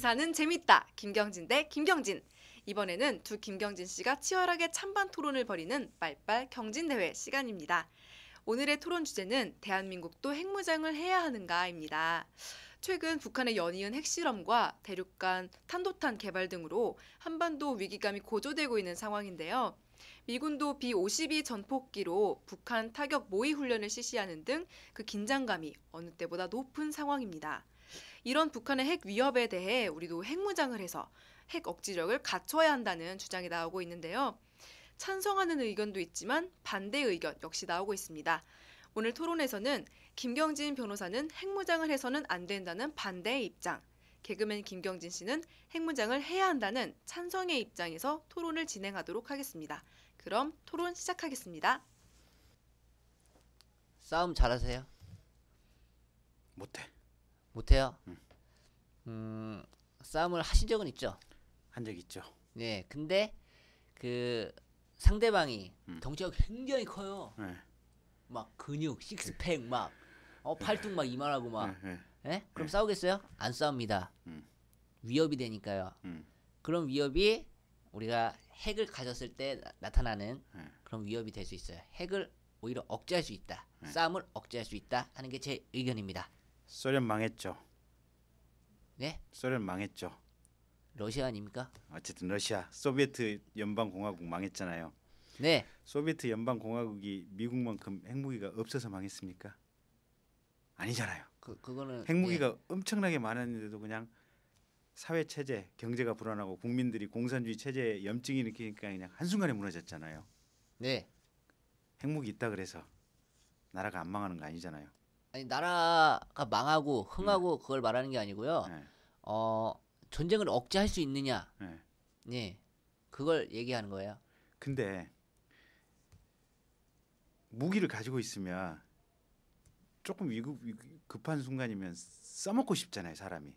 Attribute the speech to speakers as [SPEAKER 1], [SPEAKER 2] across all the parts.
[SPEAKER 1] 시사는 재밌다. 김경진 대 김경진. 이번에는 두 김경진 씨가 치열하게 찬반 토론을 벌이는 빨빨 경진 대회 시간입니다. 오늘의 토론 주제는 대한민국도 핵무장을 해야 하는가입니다. 최근 북한의 연이은 핵실험과 대륙간 탄도탄 개발 등으로 한반도 위기감이 고조되고 있는 상황인데요. 미군도 B-52 전폭기로 북한 타격 모의 훈련을 실시하는 등 그 긴장감이 어느 때보다 높은 상황입니다. 이런 북한의 핵 위협에 대해 우리도 핵무장을 해서 핵 억지력을 갖춰야 한다는 주장이 나오고 있는데요. 찬성하는 의견도 있지만 반대 의견 역시 나오고 있습니다. 오늘 토론에서는 김경진 변호사는 핵무장을 해서는 안 된다는 반대의 입장, 개그맨 김경진 씨는 핵무장을 해야 한다는 찬성의 입장에서 토론을 진행하도록 하겠습니다. 그럼 토론 시작하겠습니다.
[SPEAKER 2] 싸움 잘하세요?
[SPEAKER 3] 못해.
[SPEAKER 2] 못해요? 싸움을 하신 적은 있죠?
[SPEAKER 3] 한 적 있죠.
[SPEAKER 2] 네, 근데 그 상대방이 덩치가 굉장히 커요.
[SPEAKER 3] 네.
[SPEAKER 2] 막 근육, 식스팩 막 팔뚝 막 이만하고 막.
[SPEAKER 3] 네.
[SPEAKER 2] 예? 그럼 싸우겠어요? 안 싸웁니다. 위협이 되니까요.
[SPEAKER 3] 음.
[SPEAKER 2] 그런 위협이 우리가 핵을 가졌을 때 나타나는
[SPEAKER 3] 네.
[SPEAKER 2] 그런 위협이 될 수 있어요. 핵을 오히려 억제할 수 있다.
[SPEAKER 3] 네.
[SPEAKER 2] 싸움을 억제할 수 있다 하는 게 제 의견입니다.
[SPEAKER 3] 소련 망했죠.
[SPEAKER 2] 네?
[SPEAKER 3] 소련 망했죠.
[SPEAKER 2] 러시아 아닙니까?
[SPEAKER 3] 어쨌든 러시아, 소비에트 연방공화국 망했잖아요.
[SPEAKER 2] 네.
[SPEAKER 3] 소비에트 연방공화국이 미국만큼 핵무기가 없어서 망했습니까? 아니잖아요.
[SPEAKER 2] 그거는
[SPEAKER 3] 핵무기가
[SPEAKER 2] 네.
[SPEAKER 3] 엄청나게 많았는데도 그냥 사회 체제, 경제가 불안하고 국민들이 공산주의 체제에 염증이 일으키니까 그냥 한순간에 무너졌잖아요.
[SPEAKER 2] 네.
[SPEAKER 3] 핵무기 있다 그래서 나라가 안 망하는 거 아니잖아요.
[SPEAKER 2] 아니 나라가 망하고 흥하고 그걸 말하는 게 아니고요.
[SPEAKER 3] 네.
[SPEAKER 2] 전쟁을 억제할 수 있느냐?
[SPEAKER 3] 네.
[SPEAKER 2] 네. 그걸 얘기하는 거예요.
[SPEAKER 3] 근데 무기를 가지고 있으면 조금 급한 순간이면 써먹고 싶잖아요, 사람이.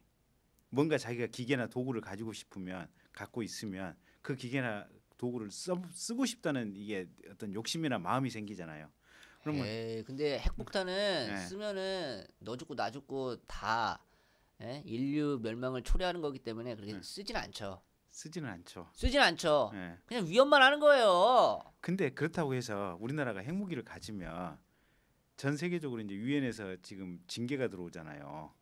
[SPEAKER 3] 뭔가 자기가 기계나 도구를 가지고 싶으면 갖고 있으면 그 기계나 도구를 쓰고 싶다는 이게 어떤 욕심이나 마음이 생기잖아요. 그러면
[SPEAKER 2] 근데 핵폭탄은
[SPEAKER 3] 네.
[SPEAKER 2] 쓰면은 너 죽고 나 죽고 다 인류 멸망을 초래하는 거기 때문에 그렇게
[SPEAKER 3] 네.
[SPEAKER 2] 쓰진 않죠.
[SPEAKER 3] 쓰지는 않죠.
[SPEAKER 2] 쓰진 않죠.
[SPEAKER 3] 네.
[SPEAKER 2] 그냥 위협만 하는 거예요.
[SPEAKER 3] 근데 그렇다고 해서 우리나라가 핵무기를 가지면 전 세계적으로 이제 유엔에서 지금 징계가 들어오잖아요.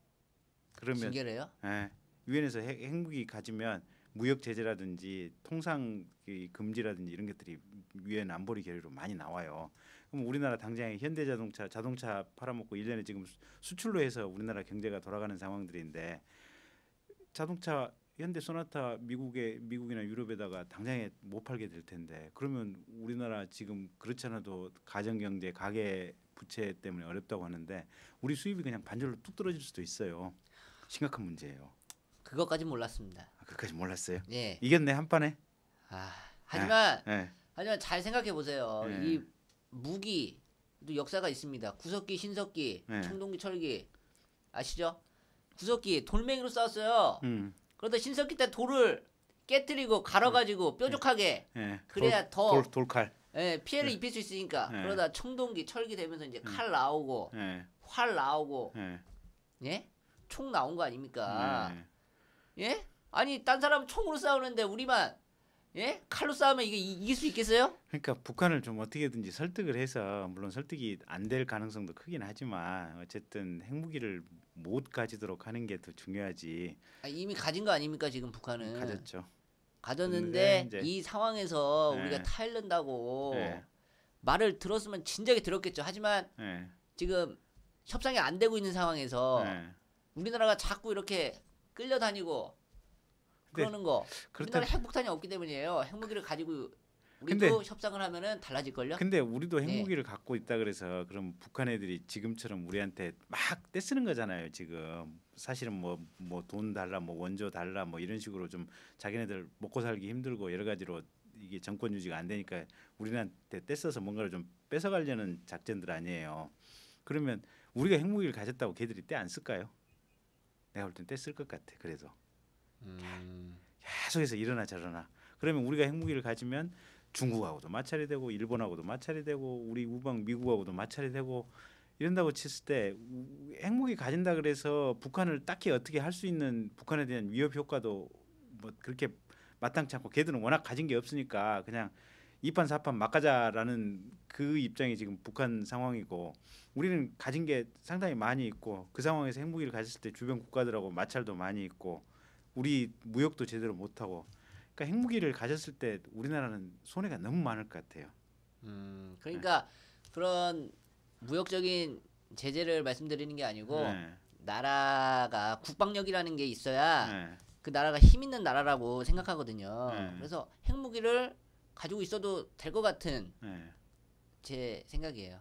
[SPEAKER 3] 그러면
[SPEAKER 2] 징계래요?
[SPEAKER 3] 예, 유엔에서 핵무기 가지면 무역 제재라든지 통상 금지라든지 이런 것들이 유엔 안보리 결의로 많이 나와요. 그럼 우리나라 당장에 자동차 팔아먹고 1년에 지금 수출로 해서 우리나라 경제가 돌아가는 상황들인데 자동차 현대 소나타 미국이나 유럽에다가 당장에 못 팔게 될 텐데 그러면 우리나라 지금 그렇지 않아도 가정경제 가계 부채 때문에 어렵다고 하는데 우리 수입이 그냥 반절로 뚝 떨어질 수도 있어요. 심각한 문제예요.
[SPEAKER 2] 그것까진 몰랐습니다.
[SPEAKER 3] 그까지 몰랐어요.
[SPEAKER 2] 예.
[SPEAKER 3] 이겼네 한 판에.
[SPEAKER 2] 하지만
[SPEAKER 3] 네.
[SPEAKER 2] 하지만 잘 생각해 보세요.
[SPEAKER 3] 네.
[SPEAKER 2] 이 무기도 역사가 있습니다. 구석기, 신석기,
[SPEAKER 3] 네.
[SPEAKER 2] 청동기, 철기 아시죠? 구석기 돌멩이로 싸웠어요. 그러다 신석기 때 돌을 깨뜨리고 갈아가지고 뾰족하게
[SPEAKER 3] 네.
[SPEAKER 2] 그래야
[SPEAKER 3] 돌칼.
[SPEAKER 2] 피해를 입힐 수 있으니까.
[SPEAKER 3] 네.
[SPEAKER 2] 그러다 청동기, 철기 되면서 이제 칼 나오고
[SPEAKER 3] 네.
[SPEAKER 2] 활 나오고
[SPEAKER 3] 네.
[SPEAKER 2] 예? 총 나온 거 아닙니까?
[SPEAKER 3] 네.
[SPEAKER 2] 예? 아니 딴 사람은 총으로 싸우는데 우리만 칼로 싸우면 이게 이길 수 있겠어요?
[SPEAKER 3] 그러니까 북한을 좀 어떻게든지 설득을 해서 물론 설득이 안 될 가능성도 크긴 하지만 어쨌든 핵무기를 못 가지도록 하는 게 더 중요하지.
[SPEAKER 2] 이미 가진 거 아닙니까 지금 북한은?
[SPEAKER 3] 가졌죠.
[SPEAKER 2] 가졌는데
[SPEAKER 3] 이제
[SPEAKER 2] 이 상황에서
[SPEAKER 3] 네.
[SPEAKER 2] 우리가 타일른다고
[SPEAKER 3] 네.
[SPEAKER 2] 말을 들었으면 진작에 들었겠죠. 하지만
[SPEAKER 3] 네.
[SPEAKER 2] 지금 협상이 안 되고 있는 상황에서
[SPEAKER 3] 네.
[SPEAKER 2] 우리나라가 자꾸 이렇게 끌려다니고 그러는 거 우리나라 핵폭탄이 없기 때문이에요. 핵무기를 가지고 우리도 협상을 하면은 달라질걸요?
[SPEAKER 3] 근데 우리도 핵무기를 갖고 있다 그래서 그럼 북한 애들이 지금처럼 우리한테 막 떼쓰는 거잖아요. 지금 사실은 뭐 돈 달라, 뭐 원조 달라, 뭐 이런 식으로 좀 자기네들 먹고 살기 힘들고 여러 가지로 이게 정권 유지가 안 되니까 우리한테 떼써서 뭔가를 좀 뺏어가려는 작전들 아니에요. 그러면 우리가 핵무기를 가졌다고 걔들이 떼 안 쓸까요? 내가 볼 땐 떼쓸 것 같아. 그래도 계속해서 이러나 저러나. 그러면 우리가 핵무기를 가지면 중국하고도 마찰이 되고 일본하고도 마찰이 되고 우리 우방 미국하고도 마찰이 되고 이런다고 쳤을 때 핵무기 가진다 그래서 북한을 딱히 어떻게 할 수 있는 북한에 대한 위협 효과도 뭐 그렇게 마땅치 않고 걔들은 워낙 가진 게 없으니까 그냥 이판 사판 막 가자라는 그 입장이 지금 북한 상황이고 우리는 가진 게 상당히 많이 있고 그 상황에서 핵무기를 가졌을 때 주변 국가들하고 마찰도 많이 있고 우리 무역도 제대로 못 하고 그러니까 핵무기를 가졌을 때 우리나라는 손해가 너무 많을 것 같아요.
[SPEAKER 2] 그러니까 그런 무역적인 제재를 말씀드리는 게 아니고
[SPEAKER 3] 네.
[SPEAKER 2] 나라가 국방력이라는 게 있어야
[SPEAKER 3] 네.
[SPEAKER 2] 그 나라가 힘 있는 나라라고 생각하거든요.
[SPEAKER 3] 네.
[SPEAKER 2] 그래서 핵무기를 가지고 있어도 될 것 같은
[SPEAKER 3] 네.
[SPEAKER 2] 제 생각이에요.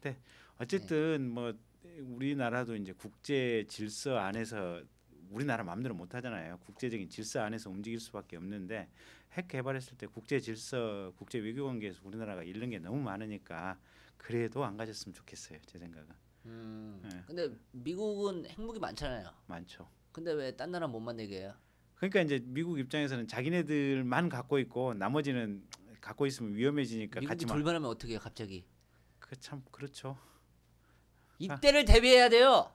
[SPEAKER 3] 근데 어쨌든 뭐 우리나라도 이제 국제 질서 안에서 우리나라 마음대로 못 하잖아요. 국제적인 질서 안에서 움직일 수밖에 없는데 핵 개발했을 때 국제 질서, 국제 외교 관계에서 우리나라가 잃는 게 너무 많으니까 그래도 안 가졌으면 좋겠어요. 제 생각은. 네.
[SPEAKER 2] 근데 미국은 핵무기 많잖아요.
[SPEAKER 3] 많죠.
[SPEAKER 2] 근데 왜 딴 나라 못 만들게 해요?
[SPEAKER 3] 그러니까 이제 미국 입장에서는 자기네들만 갖고 있고 나머지는 갖고 있으면 위험해지니까
[SPEAKER 2] 미국이
[SPEAKER 3] 같이
[SPEAKER 2] 돌변하면 어떻게 해요? 갑자기.
[SPEAKER 3] 그 참 그렇죠.
[SPEAKER 2] 이때를 대비해야 돼요.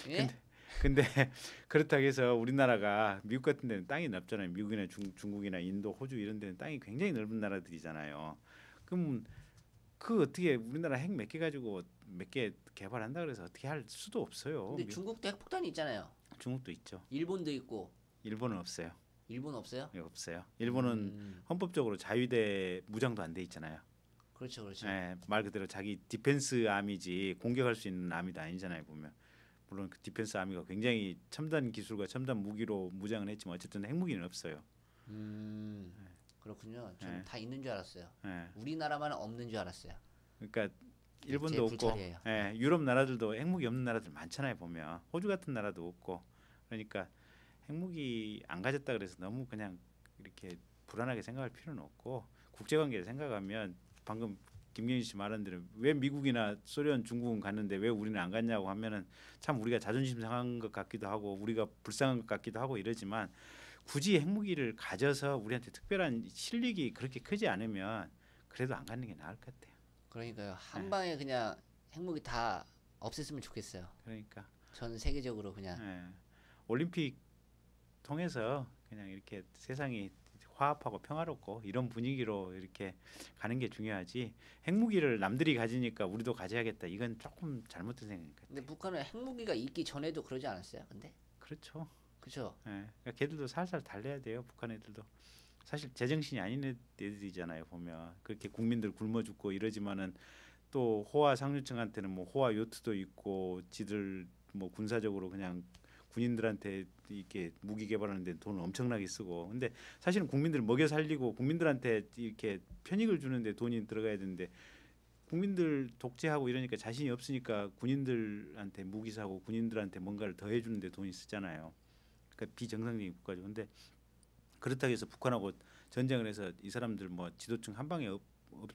[SPEAKER 2] 예?
[SPEAKER 3] 근데 그렇다고 해서 우리나라가 미국 같은 데는 땅이 넓잖아요. 미국이나 중국이나 인도, 호주 이런 데는 땅이 굉장히 넓은 나라들이잖아요. 그럼 그 어떻게 우리나라 핵 몇 개 가지고 몇 개 개발한다 그래서 어떻게 할 수도 없어요.
[SPEAKER 2] 근데 중국도 핵폭탄이 있잖아요.
[SPEAKER 3] 중국도 있죠.
[SPEAKER 2] 일본도 있고.
[SPEAKER 3] 일본은 없어요.
[SPEAKER 2] 일본 없어요?
[SPEAKER 3] 예, 없어요. 일본은 헌법적으로 자위대 무장도 안 돼 있잖아요.
[SPEAKER 2] 그렇죠, 그렇죠.
[SPEAKER 3] 예, 말 그대로 자기 디펜스 아미지 공격할 수 있는 아미도 아니잖아요. 보면 물론 그 디펜스 아미가 굉장히 첨단 기술과 첨단 무기로 무장을 했지만 어쨌든 핵무기는 없어요.
[SPEAKER 2] 그렇군요. 저는
[SPEAKER 3] 네.
[SPEAKER 2] 다 있는 줄 알았어요.
[SPEAKER 3] 예,
[SPEAKER 2] 우리나라만 없는 줄 알았어요.
[SPEAKER 3] 그러니까
[SPEAKER 2] 제
[SPEAKER 3] 일본도 없고,
[SPEAKER 2] 불찰이에요.
[SPEAKER 3] 예, 유럽 나라들도 핵무기 없는 나라들 많잖아요. 보면 호주 같은 나라도 없고, 그러니까 핵무기 안 가졌다 그래서 너무 그냥 이렇게 불안하게 생각할 필요는 없고 국제관계를 생각하면 방금 김경진 씨 말한 대로 왜 미국이나 소련, 중국은 갔는데 왜 우리는 안 갔냐고 하면은 참 우리가 자존심 상한 것 같기도 하고 우리가 불쌍한 것 같기도 하고 이러지만 굳이 핵무기를 가져서 우리한테 특별한 실익이 그렇게 크지 않으면 그래도 안 가는 게 나을 것 같아요.
[SPEAKER 2] 그러니까요. 한 방에 그냥 핵무기 다 없앴으면 좋겠어요.
[SPEAKER 3] 그러니까
[SPEAKER 2] 전 세계적으로 그냥.
[SPEAKER 3] 예, 올림픽 통해서 그냥 이렇게 세상이 화합하고 평화롭고 이런 분위기로 이렇게 가는 게 중요하지 핵무기를 남들이 가지니까 우리도 가져야겠다 이건 조금 잘못된 생각인 것 같아요.
[SPEAKER 2] 근데 북한은 핵무기가 있기 전에도 그러지 않았어요? 근데
[SPEAKER 3] 그렇죠.
[SPEAKER 2] 그렇죠.
[SPEAKER 3] 예, 그러니까 걔들도 살살 달래야 돼요. 북한 애들도 사실 제정신이 아닌 애들이잖아요. 보면 그렇게 국민들 굶어 죽고 이러지만은 또 호화 상류층한테는 뭐 호화 요트도 있고 지들 뭐 군사적으로 그냥 군인들한테 이렇게 무기 개발하는 데 돈을 엄청나게 쓰고 근데 사실은 국민들 먹여 살리고 국민들한테 이렇게 편익을 주는데 돈이 들어가야 되는데 국민들 독재하고 이러니까 자신이 없으니까 군인들한테 무기 사고 군인들한테 뭔가를 더 해주는데 돈이 쓰잖아요. 그러니까 비정상적인 국가죠. 근데 그렇다고 해서 북한하고 전쟁을 해서 이 사람들 뭐 지도층 한 방에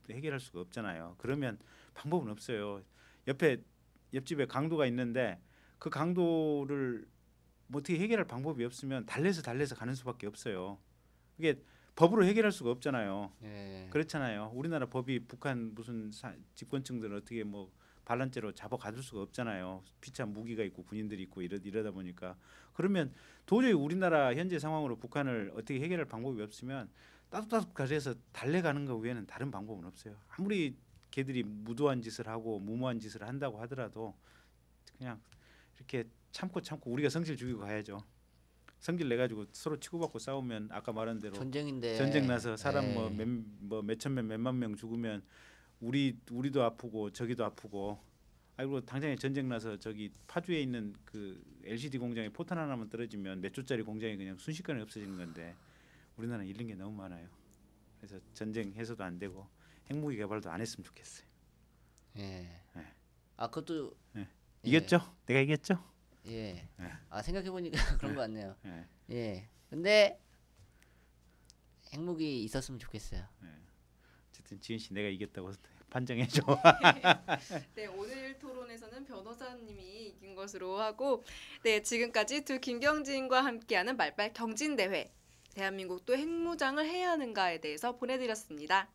[SPEAKER 3] 해결할 수가 없잖아요. 그러면 방법은 없어요. 옆집에 강도가 있는데 그 강도를 뭐 어떻게 해결할 방법이 없으면 달래서 가는 수밖에 없어요. 이게 법으로 해결할 수가 없잖아요.
[SPEAKER 2] 예.
[SPEAKER 3] 그렇잖아요. 우리나라 법이 북한 무슨 집권층들을 어떻게 뭐 반란죄로 잡아 가둘 수가 없잖아요. 비참 무기가 있고 군인들이 있고 이러다 보니까 그러면 도저히 우리나라 현재 상황으로 북한을 어떻게 해결할 방법이 없으면 따뜻따뜻 가려서 달래가는 거 외에는 다른 방법은 없어요. 아무리 걔들이 무도한 짓을 하고 무모한 짓을 한다고 하더라도 그냥 이렇게 참고 우리가 성질 죽이고 가야죠. 성질 내 가지고 서로 치고받고 싸우면 아까 말한 대로
[SPEAKER 2] 전쟁인데
[SPEAKER 3] 전쟁 나서 사람
[SPEAKER 2] 예.
[SPEAKER 3] 뭐 몇천 명 몇만 명 죽으면 우리도 아프고 저기도 아프고 아이고 당장에 전쟁 나서 저기 파주에 있는 그 LCD 공장에 포탄 하나만 떨어지면 몇 조짜리 공장이 그냥 순식간에 없어지는 건데 우리나라는 잃는 게 너무 많아요. 그래서 전쟁 해소도 안 되고 핵무기 개발도 안 했으면 좋겠어요.
[SPEAKER 2] 예.
[SPEAKER 3] 예.
[SPEAKER 2] 아 그것도
[SPEAKER 3] 예. 이겼죠? 내가 이겼죠?
[SPEAKER 2] 예.
[SPEAKER 3] 예.
[SPEAKER 2] 아 생각해 보니까 그런 거 같네요.
[SPEAKER 3] 예.
[SPEAKER 2] 예. 근데 핵무기 있었으면 좋겠어요.
[SPEAKER 3] 예. 어쨌든 지은 씨 내가 이겼다고 판정해 줘.
[SPEAKER 1] 네, 오늘 토론에서는 변호사님이 이긴 것으로 하고 네, 지금까지 두 김경진과 함께하는 말빨 경진 대회 대한민국도 핵무장을 해야 하는가에 대해서 보내드렸습니다.